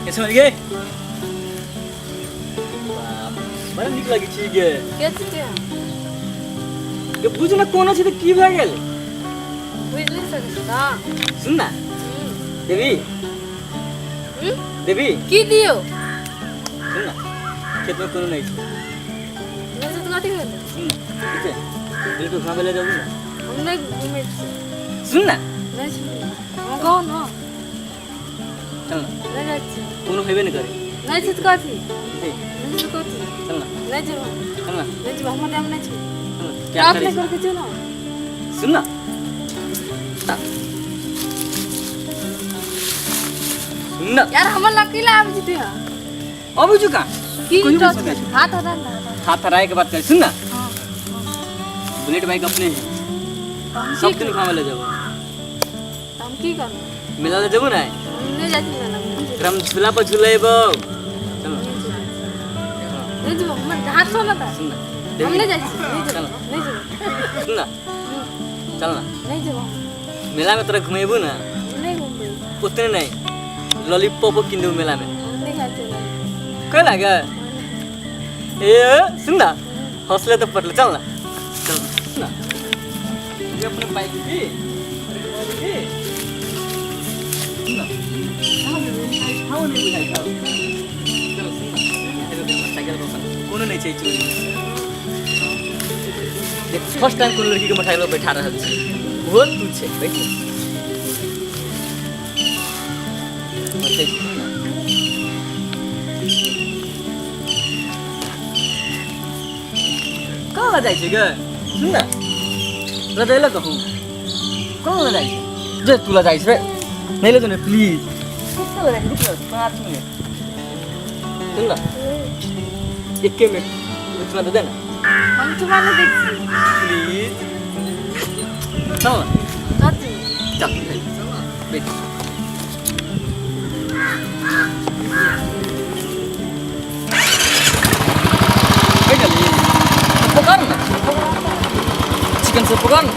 कैसे मर गए? बड़ा निक लगी छी गे। के छिटे ये बुझ ना कोना छी त की भ गेल? बुझ नहीं सकता। सुन ना देवी देवी की दियो सुन ना खेत में कोनो नहीं छै। मैं से कथि भेल सुन ना ठीक है बिल्कुल घुमा ले जाऊ ना। हम नहीं घूमे छी। सुन ना नहीं छी हम गाँव ना चल ना नहीं जाय छी। कोनो हेबे नहीं करे। नहीं छी त कथि ठीक है नहीं छी कथि चल ना नहीं जेबो चल ना नहीं जेबो हम टाइम नहीं छी। चल ना क्या रात करे में करके चलो ना। सुन ना ता सुन ना यार हमर लकीला आबि जते है अब जुका की कोई टच नहीं सुने। हाथ हटा हाथ हराए के बात कर। सुन ना हां बुलेट बाइक अपने हैं हम सब की दिन घुमा ले जाऊ। हम की कर मेला ले जाऊ ना नहीं जाती ना क्रम झूला पर झूलेबो। चल ना नहीं जेबो हमर हाथ सोना था। सुन ना हम नहीं जाती नहीं चल जेबो ना नहीं जेबो सुन ना चल ना नहीं जेबो मेला में तोरा घुमेबू ना नहीं घूमबे उतने नहीं लॉलीपॉप किन दू मेला में हम नहीं खाते ना कह लगा ए सुन ना हौसले तो पटल चल ना चल ना ये अपने बाइक की सुन ना खाओ नहीं बुझाई खाओ चलो सुन ना साइकिल पर कोनो नहीं चाहिए चोरी फर्स्ट टाइम कोनो लड़की के मोटरसाइकिल पर बैठा रहल छै वो तू छै बैठ कहाँ जाइ छै गे सुन न लदैला कहूँ कहाँ जाइ छै जे तू जाइ छै नहीं ले तूने प्लीज कितना लगा रुक 5 मिनट सुन न 1 मिनट रुकना दे ना हम तुम्हारे देखी प्लीज चल ना कथि चल बैठ बैठ जल्दी पकड़ ना चिकन से पकड़ ना